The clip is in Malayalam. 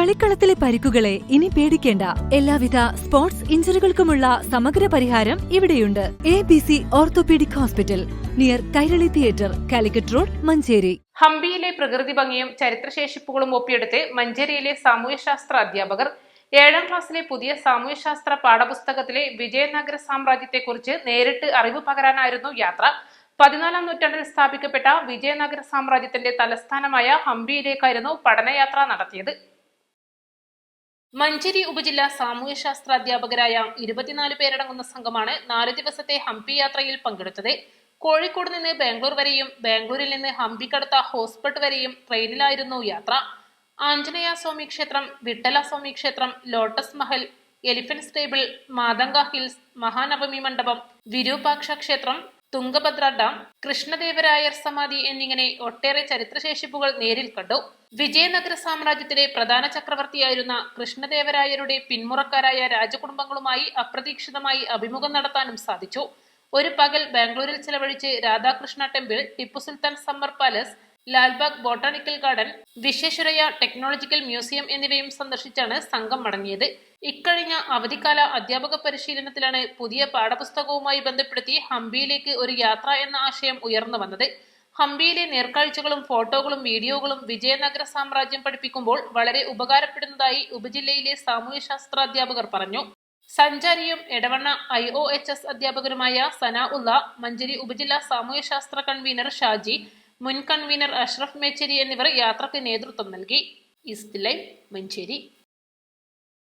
കളിക്കളത്തിലെ പരിക്കുകളെ ഇനി പേടിക്കേണ്ട. എല്ലാവിധ സ്പോർട്സ് ഇഞ്ചുറികൾക്കുമുള്ള സമഗ്ര പരിഹാരം ഇവിടെയുണ്ട്. ABC orthopaedic hospital, near Kairali theatre, Calicut road, Manjeri. ഹംപിയിലെ പ്രകൃതി ഭംഗിയും ചരിത്രശേഷിപ്പുകളും ഒപ്പിയെടുത്ത് മഞ്ചേരിയിലെ സാമൂഹ്യശാസ്ത്ര അധ്യാപകർ 7ാം ക്ലാസ്സിലെ പുതിയ സാമൂഹ്യശാസ്ത്ര പാഠപുസ്തകത്തിലെ വിജയനഗര സാമ്രാജ്യത്തെക്കുറിച്ച് നേരിട്ട് അറിവ് പകരാനായിരുന്നു യാത്ര. 14ാം നൂറ്റാണ്ടിൽ സ്ഥാപിക്കപ്പെട്ട വിജയനഗര സാമ്രാജ്യത്തിന്റെ തലസ്ഥാനമായ ഹംപിയിലേക്കായിരുന്നു പഠനയാത്ര നടത്തിയത്. മഞ്ചേരി ഉപജില്ലാ സാമൂഹ്യശാസ്ത്ര അധ്യാപകരായ 24 പേരടങ്ങുന്ന സംഘമാണ് 4 ദിവസത്തെ ഹംപി യാത്രയിൽ പങ്കെടുത്തത്. കോഴിക്കോട് നിന്ന് ബാംഗ്ലൂർ വരെയും ബാംഗ്ലൂരിൽ നിന്ന് ഹംപിക്കടുത്ത ഹോസ്പട്ട് വരെയും ട്രെയിനിലായിരുന്നു യാത്ര. ആഞ്ജനേയ സ്വാമി ക്ഷേത്രം, വിട്ടല സ്വാമി ക്ഷേത്രം, lotus Mahal, elephant stable, Matanga hills, Mahanavami മണ്ഡപം, വിരൂപാക്ഷ ക്ഷേത്രം, തുംഗഭദ്ര ഡാം, കൃഷ്ണദേവരായർ സമാധി എന്നിങ്ങനെ ഒട്ടേറെ ചരിത്രശേഷിപ്പുകൾ നേരിൽ കണ്ടു. വിജയനഗര സാമ്രാജ്യത്തിലെ പ്രധാന ചക്രവർത്തിയായിരുന്ന കൃഷ്ണദേവരായരുടെ പിന്മുറക്കാരായ രാജകുടുംബങ്ങളുമായി അപ്രതീക്ഷിതമായി അഭിമുഖം നടത്താനും സാധിച്ചു. ഒരു പകൽ ബാംഗ്ലൂരിൽ ചെലവഴിച്ച് Radhakrishna temple, Tipu Sultan summer palace, Lalbagh botanical garden, Visvesvaraya technological museum എന്നിവയും സന്ദർശിച്ചാണ് സംഘം മടങ്ങിയത്. ഇക്കഴിഞ്ഞ അവധിക്കാല അധ്യാപക പരിശീലനത്തിലാണ് പുതിയ പാഠപുസ്തകവുമായി ബന്ധപ്പെടുത്തി ഹംപിയിലേക്ക് ഒരു യാത്ര എന്ന ആശയം ഉയർന്നു വന്നത്. ഹംപിയിലെ നേർക്കാഴ്ചകളും ഫോട്ടോകളും വീഡിയോകളും വിജയനഗര സാമ്രാജ്യം പഠിപ്പിക്കുമ്പോൾ വളരെ ഉപകാരപ്പെടുന്നതായി ഉപജില്ലയിലെ സാമൂഹ്യശാസ്ത്ര അധ്യാപകർ പറഞ്ഞു. സഞ്ചാരിയും എടവണ്ണ IOHS അധ്യാപകരുമായ സനാ ഉള്ള, മഞ്ചേരി ഉപജില്ലാ സാമൂഹ്യശാസ്ത്ര കൺവീനർ ഷാജി, മുൻ കൺവീനർ അഷ്റഫ് മേച്ചേരി എന്നിവർ യാത്രയ്ക്ക് നേതൃത്വം നൽകി. East live, Manjeri.